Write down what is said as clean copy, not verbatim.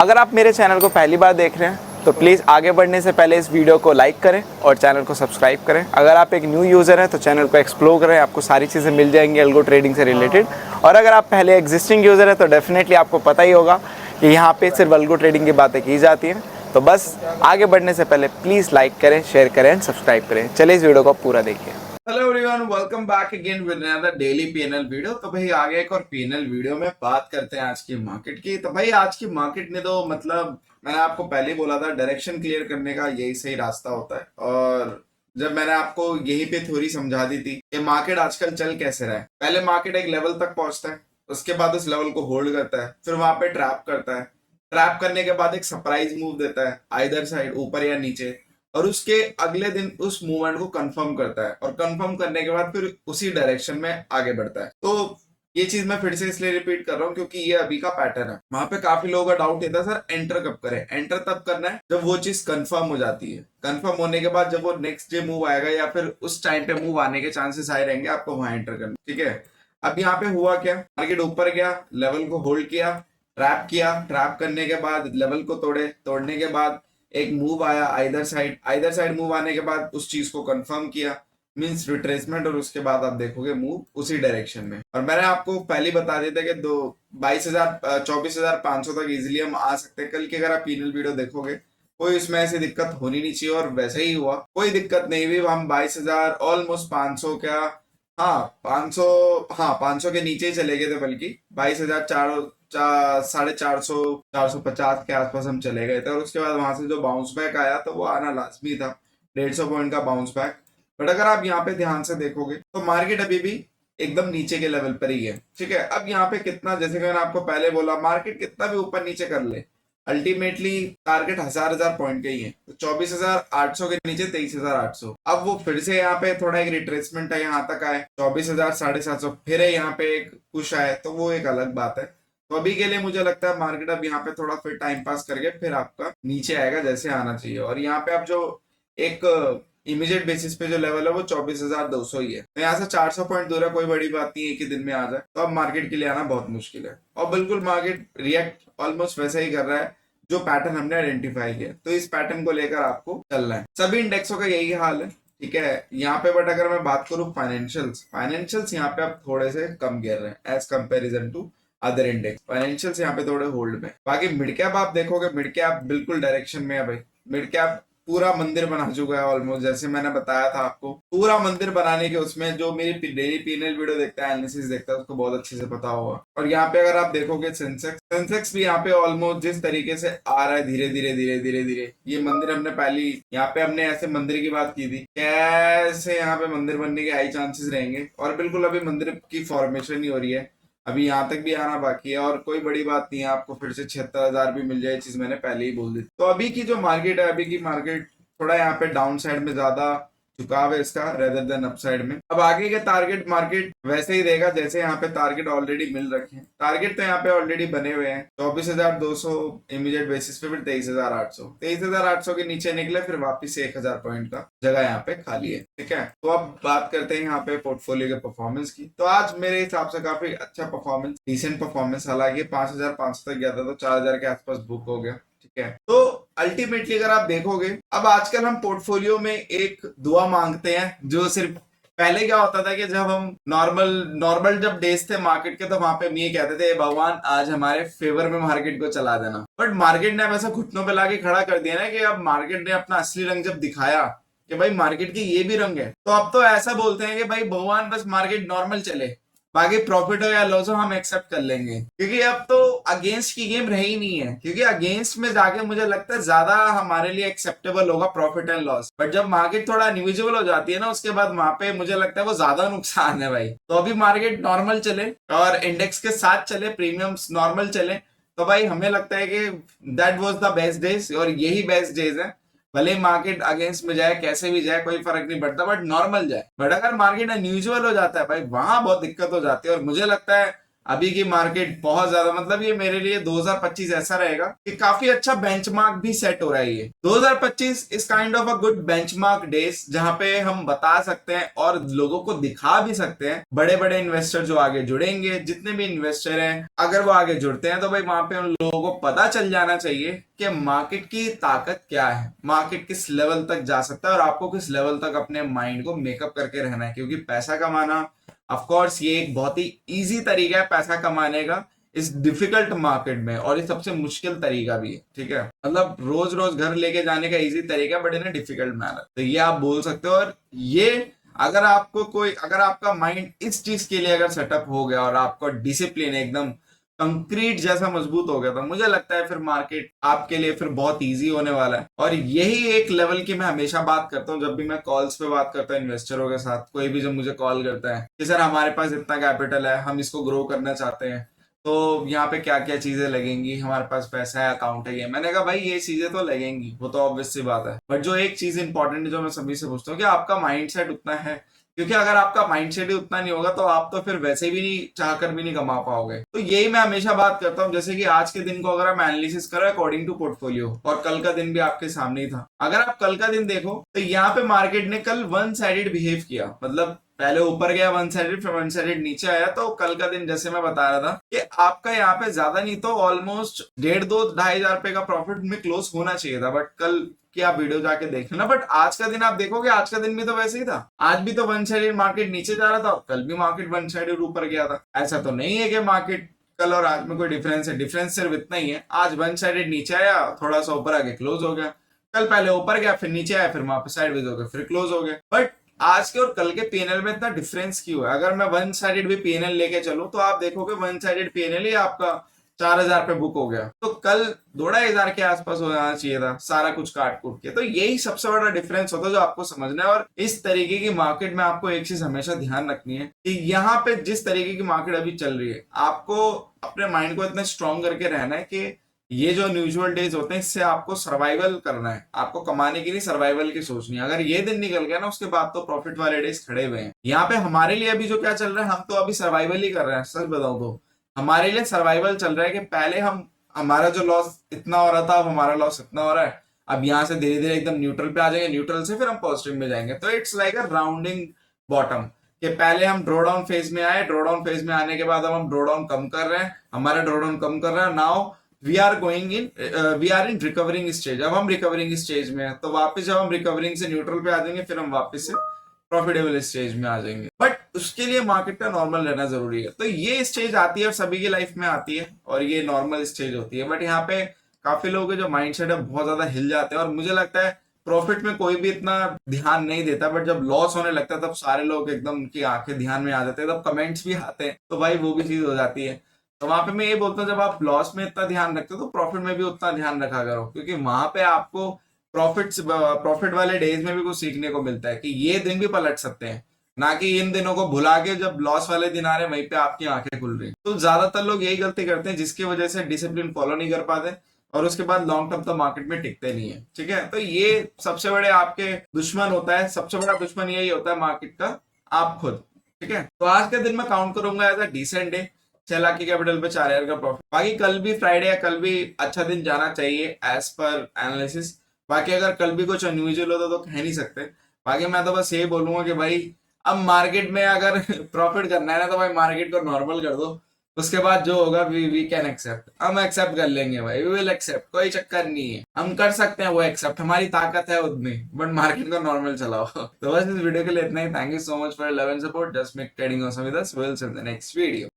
अगर आप मेरे चैनल को पहली बार देख रहे हैं तो प्लीज़ आगे बढ़ने से पहले इस वीडियो को लाइक करें और चैनल को सब्सक्राइब करें। अगर आप एक न्यू यूज़र हैं तो चैनल को एक्सप्लोर करें, आपको सारी चीज़ें मिल जाएंगी अल्गो ट्रेडिंग से रिलेटेड। और अगर आप पहले एग्जिस्टिंग यूज़र हैं तो डेफिनेटली आपको पता ही होगा कि यहाँ पे सिर्फ अल्गो ट्रेडिंग की बातें की जाती हैं। तो बस आगे बढ़ने से पहले प्लीज़ लाइक करें, शेयर करें एंड सब्सक्राइब करें। चलिए इस वीडियो को पूरा देखिए। Hello everyone, welcome back again with another daily PNL video. तो भाई आगे एक और पीएनएल वीडियो में बात करते हैं आज की मार्केट की। तो भाई आज की मार्केट ने तो मैंने आपको पहले ही बोला था डायरेक्शन क्लियर करने का यही सही रास्ता होता है। और जब मैंने आपको यही पे थ्योरी समझा दी थी कि मार्केट आजकल चल कैसे रहा है, पहले मार्केट एक लेवल तक पहुंचता है, उसके बाद उस लेवल को होल्ड करता है, फिर वहां पे ट्रैप करता है, ट्रैप करने के बाद एक सरप्राइज मूव देता है आइदर साइड, ऊपर या नीचे, और उसके अगले दिन उस मूवमेंट को कंफर्म करता है और कंफर्म करने के बाद फिर उसी डायरेक्शन में आगे बढ़ता है। तो ये चीज मैं फिर से इसलिए रिपीट कर रहा हूँ क्योंकि ये अभी का पैटर्न है। वहां पे काफी लोगों का डाउट था, सर एंटर कब करें। एंटर तब करना है जब वो चीज कंफर्म हो जाती है। कंफर्म होने के बाद जब वो नेक्स्ट डे मूव आएगा या फिर उस टाइम पे मूव आने के चांसेस आए रहेंगे, आपको वहां एंटर करना। ठीक है, अब यहाँ पे हुआ क्या, मार्केट ऊपर गया, लेवल को होल्ड किया, ट्रैप किया, ट्रैप करने के बाद लेवल को तोड़ने के बाद एक मूव आया आइदर साइड मूव आने के बाद उस चीज को कंफर्म किया, मींस रिट्रेसमेंट, और उसके बाद आप देखोगे मूव उसी डायरेक्शन में। और मैंने आपको पहले बता दिया था कि 24,500 तक इजीली हम आ सकते हैं। कल की अगर आप पीनल वीडियो देखोगे कोई उसमें ऐसी दिक्कत होनी नहीं चाहिए, और वैसे ही हुआ, कोई दिक्कत नहीं हुई। हम 22,000 ऑलमोस्ट 500 क्या, हाँ 500, हाँ 500 के नीचे ही चले गए थे, बल्कि 22,400 450 450 के आसपास हम चले गए थे। और उसके बाद वहां से जो बाउंस बैक आया तो वो आना लाजमी था, 150 पॉइंट का बाउंस बैक। बट अगर आप यहाँ पे ध्यान से देखोगे तो मार्केट अभी भी एकदम नीचे के लेवल पर ही है। ठीक है, अब यहाँ पे कितना, जैसे कि मैंने आपको पहले बोला, मार्केट कितना भी ऊपर नीचे कर ले, अल्टीमेटली टारगेट हजार पॉइंट के ही है। तो 24,800 के नीचे 23,800। अब वो फिर से यहाँ पे थोड़ा एक रिट्रेसमेंट है, यहाँ तक आए 24,750, फिर है यहाँ पे एक पुश आए, तो वो एक अलग बात है। तो अभी के लिए मुझे लगता है मार्केट अब यहाँ पे थोड़ा फिर टाइम पास करके फिर आपका नीचे आएगा जैसे आना चाहिए। और यहाँ पे अब जो एक इमीडिएट बेसिस पे जो लेवल है वो 24,200 ही है। तो यहाँ से 400 पॉइंट दूर है, कोई बड़ी बात नहीं है, एक ही दिन में आ जाए। तो अब मार्केट के लिए आना बहुत मुश्किल है, और बिल्कुल मार्केट रिएक्ट ऑलमोस्ट वैसे ही कर रहा है जो पैटर्न हमने आइडेंटिफाई किया। तो इस पैटर्न को लेकर आपको चलना है। सभी इंडेक्सों का यही हाल है। ठीक है, यहाँ पे बट अगर मैं बात करूं फाइनेंशियल्स यहाँ पे अब थोड़े से कम गिर रहे हैं as comparison to other index. Financials यहाँ पे थोड़े होल्ड में। बाकी मिड कैप आप देखोगे, मिड कैप बिल्कुल डायरेक्शन में है भाई। मिड कैप पूरा मंदिर बना चुका है ऑलमोस्ट, जैसे मैंने बताया था आपको, पूरा मंदिर बनाने के उसमें जो मेरी डेली पीएनएल वीडियो देखता है, एनालिसिस देखता है, उसको बहुत अच्छे से पता होगा। और यहाँ पे अगर आप देखोगे सेंसेक्स भी यहाँ पे ऑलमोस्ट जिस तरीके से आ रहा है, धीरे धीरे धीरे धीरे धीरे, ये मंदिर हमने पहली, यहाँ पे हमने ऐसे मंदिर की बात की थी, कैसे यहाँ पे मंदिर बनने के हाई चांसेस रहेंगे, और बिल्कुल अभी मंदिर की फॉर्मेशन ही हो रही है। अभी यहाँ तक भी आना बाकी है, और कोई बड़ी बात नहीं है, आपको फिर से 76,000 भी मिल जाए, चीज मैंने पहले ही बोल दी। तो अभी की जो मार्केट है, अभी की मार्केट थोड़ा यहाँ पे डाउन साइड में ज्यादा झुकाव है इसका रेदर देन अपसाइड में। अब आगे के टारगेट मार्केट वैसे ही देगा जैसे यहाँ पे टारगेट ऑलरेडी मिल रखे हैं। टारगेट तो यहाँ पे ऑलरेडी बने हुए हैं 24,200 इमीडिएट बेसिस पे, फिर 23,800 के नीचे निकले, फिर वापिस 1,000 पॉइंट का जगह यहाँ पे खाली है। ठीक है, तो अब बात करते हैं यहाँ पे पोर्टफोलियो के परफॉर्मेंस की। तो आज मेरे हिसाब से काफी अच्छा परफॉर्मेंस, डिसेंट परफॉर्मेंस। हालांकि 5,500 तक गया था तो 4,000 के आसपास बुक हो गया। ठीक है, तो अल्टीमेटली अगर आप देखोगे, अब आजकल हम पोर्टफोलियो में एक दुआ मांगते हैं, जो सिर्फ पहले क्या होता था कि जब हम नॉर्मल जब डेज थे मार्केट के, तो वहां पे हम ये कहते थे भगवान आज हमारे फेवर में मार्केट को चला देना। बट मार्केट ने अब ऐसा घुटनों पे लाके खड़ा कर दिया ना कि अब मार्केट ने अपना असली रंग जब दिखाया कि भाई मार्केट की ये भी रंग है, तो अब तो ऐसा बोलते हैं कि भाई भगवान बस मार्केट नॉर्मल चले, बाकी प्रॉफिट हो या लॉस हो हम एक्सेप्ट कर लेंगे। क्योंकि अब तो अगेंस्ट की गेम रही नहीं है, क्योंकि अगेंस्ट में जाके मुझे लगता है ज्यादा हमारे लिए एक्सेप्टेबल होगा प्रॉफिट एंड लॉस। बट जब मार्केट थोड़ा इंडिविजुअल हो जाती है ना, उसके बाद वहां पे मुझे लगता है वो ज्यादा नुकसान है भाई। तो अभी मार्केट नॉर्मल चले और इंडेक्स के साथ चले, प्रीमियम्स नॉर्मल चले, तो भाई हमें लगता है कि that was the best days, और यही बेस्ट डेज है। भले मार्केट अगेंस्ट में जाए, कैसे भी जाए, कोई फर्क नहीं पड़ता, बट नॉर्मल जाए। बट अगर मार्केट अनयूजुअल हो जाता है भाई, वहां बहुत दिक्कत हो जाती है। और मुझे लगता है अभी की मार्केट बहुत ज्यादा, मतलब ये मेरे लिए 2025 ऐसा रहेगा कि काफी अच्छा बेंचमार्क भी सेट हो रहा है। ये 2025 इस kind of a good benchmark days, जहां पे हम बता सकते हैं और लोगों को दिखा भी सकते हैं, बड़े बड़े इन्वेस्टर जो आगे जुड़ेंगे, जितने भी इन्वेस्टर हैं, अगर वो आगे जुड़ते हैं तो भाई वहां पे उन लोगों को पता चल जाना चाहिए कि मार्केट की ताकत क्या है, मार्केट किस लेवल तक जा सकता है और आपको किस लेवल तक अपने माइंड को मेकअप करके रहना है। क्योंकि पैसा कमाना ऑफ कोर्स ये एक बहुत ही इजी तरीका है पैसा कमाने का इस डिफिकल्ट मार्केट में, और ये सबसे मुश्किल तरीका भी है। ठीक है, मतलब रोज रोज घर लेके जाने का इजी तरीका बट इन डिफिकल्ट मैनर, तो ये आप बोल सकते हो। और ये अगर आपको कोई, अगर आपका माइंड इस चीज के लिए अगर सेटअप हो गया और आपका डिसिप्लिन एकदम कंक्रीट जैसा मजबूत हो गया, तो मुझे लगता है फिर मार्केट आपके लिए फिर बहुत इजी होने वाला है। और यही एक लेवल की मैं हमेशा बात करता हूँ जब भी मैं कॉल्स पे बात करता हूँ इन्वेस्टरों के साथ। कोई भी जब मुझे कॉल करता है कि सर हमारे पास इतना कैपिटल है, हम इसको ग्रो करना चाहते हैं, तो यहाँ पे क्या क्या चीजें लगेंगी, हमारे पास पैसा है, अकाउंट है, ये मैंने कहा भाई ये चीजें तो लगेंगी, वो तो ऑब्वियस सी बात है, बट जो एक चीज इंपॉर्टेंट है जो मैं सभी से पूछता हूँ कि आपका माइंडसेट उतना है। क्योंकि अगर आपका माइंडसेट ही उतना नहीं होगा तो आप तो फिर वैसे भी नहीं, चाहकर भी नहीं कमा पाओगे। तो यही मैं हमेशा बात करता हूँ, जैसे कि आज के दिन को अगर आप एनालिसिस करो अकॉर्डिंग टू पोर्टफोलियो, और कल का दिन भी आपके सामने ही था, अगर आप कल का दिन देखो तो यहाँ पे मार्केट ने कल वन साइडेड बिहेव किया, मतलब पहले ऊपर गया वन साइडेड, फिर वन साइडेड नीचे आया। तो कल का दिन जैसे मैं बता रहा था कि आपका यहाँ पे ज्यादा नहीं तो ऑलमोस्ट 1,500-2,500 रुपए का प्रॉफिट में क्लोज होना चाहिए था, बट कल की आप वीडियो जाके देख लेना। बट आज का दिन आप देखोगे, आज का दिन भी तो वैसे ही था, आज भी तो वन साइडेड मार्केट नीचे जा रहा था, कल भी मार्केट वन साइडेड ऊपर गया था। ऐसा तो नहीं है कि मार्केट कल और आज में कोई डिफरेंस है, डिफरेंस सिर्फ इतना ही है, आज वन साइडेड नीचे आया, थोड़ा सा ऊपर आके क्लोज हो गया, कल पहले ऊपर गया फिर नीचे आया, फिर वहां पे साइडवेज हो गया, फिर क्लोज हो गया। बट आज के और कल के पीएनएल में इतना डिफरेंस क्यों है? अगर मैं वन साइडेड भी पीएनएल लेके चलूं तो आप देखोगे वन साइडेड पीएनएल ही आपका 4,000 पे बुक हो गया, तो कल 2,500 के आसपास हो जाना चाहिए था, सारा कुछ काट कूट के। तो यही सबसे बड़ा डिफरेंस होता है जो आपको समझना है। और इस तरीके की मार्केट में आपको एक चीज हमेशा ध्यान रखनी है कि यहाँ पे जिस तरीके की मार्केट अभी चल रही है, आपको अपने माइंड को इतना स्ट्रॉन्ग करके रहना है कि ये जो न्यूजुअल डेज होते हैं इससे आपको सर्वाइवल करना है, आपको कमाने की नहीं सर्वाइवल की सोचनी है। अगर ये दिन निकल गया ना, उसके बाद तो प्रॉफिट वाले डेज खड़े हुए हैं। यहाँ पे हमारे लिए अभी जो क्या चल रहा है, हम तो अभी सर्वाइवल ही कर रहे हैं। सच बताऊं तो हमारे लिए सर्वाइवल चल रहा है कि पहले हम, हमारा जो लॉस इतना हो रहा था, अब हमारा लॉस इतना हो रहा है, अब यहाँ से धीरे धीरे एकदम न्यूट्रल पे आ जाएंगे, न्यूट्रल से फिर हम पॉजिटिव में जाएंगे। तो it's like a rounding bottom, कि पहले हम ड्रॉ डाउन फेज में आए, ड्रॉ डाउन फेज में आने के बाद अब हम ड्रॉ डाउन कम कर रहे हैं, हमारा ड्रॉ डाउन कम कर रहा है। Now we are in recovering stage, अब हम रिकवरिंग स्टेज में है। तो वापस जब हम रिकवरिंग से न्यूट्रल पे आ जाएंगे, फिर हम वापस से प्रॉफिटेबल स्टेज में आ जाएंगे। बट उसके लिए मार्केट का नॉर्मल रहना जरूरी है। तो ये स्टेज आती है और सभी की लाइफ में आती है, और ये नॉर्मल स्टेज होती है। बट यहाँ पे काफी लोगों के जो माइंडसेट है बहुत ज्यादा हिल जाते हैं, और मुझे लगता है प्रॉफिट में कोई भी इतना ध्यान नहीं देता, बट जब लॉस होने लगता है तब सारे लोग एकदम उनकी आंखें ध्यान में आ जाते हैं, तब कमेंट्स भी आते हैं, तो भाई वो भी चीज हो जाती है। तो वहां पे मैं ये बोलता हूँ, जब आप लॉस में इतना ध्यान रखते हो तो प्रॉफिट में भी उतना ध्यान रखा करो, क्योंकि वहां पे आपको प्रॉफिट वाले डेज में भी कुछ सीखने को मिलता है कि ये दिन भी पलट सकते हैं, ना कि इन दिनों को भुला के जब लॉस वाले दिन आ रहे हैं वहीं पे आपकी आंखें खुल रही। तो ज्यादातर लोग यही गलती करते हैं, जिसकी वजह से डिसिप्लिन फॉलो नहीं कर पाते और उसके बाद लॉन्ग टर्म तो मार्केट में टिकते नहीं है। ठीक है, तो ये सबसे बड़े आपके दुश्मन होता है, सबसे बड़ा दुश्मन यही होता है मार्केट का, आप खुद। ठीक है, तो आज के दिन मैं काउंट करूंगा as a decent day, 6 lakh की कैपिटल पे 4,000 का प्रॉफिट। बाकी कल भी फ्राइडे है, कल भी अच्छा दिन जाना चाहिए एज पर एनालिसिस। बाकी अगर कल भी कुछ अनयूजुअल होता तो कह नहीं सकते। बाकी मैं तो बस यही बोलूंगा कि भाई अब मार्केट में अगर प्रॉफिट करना है ना, तो भाई मार्केट को नॉर्मल कर दो, उसके बाद जो होगा वी कैन एक्सेप्ट, हम एक्सेप्ट कर लेंगे भाई, वी विल एक्सेप्ट, कोई चक्कर नहीं है, हम कर सकते हैं वो एक्सेप्ट, हमारी ताकत है उतनी, बट मार्केट को नॉर्मल चलाओ। तो बस इस वीडियो के लिए इतना ही। Thank you so much for love and support, just make trading awesome with us, will see you in the next video.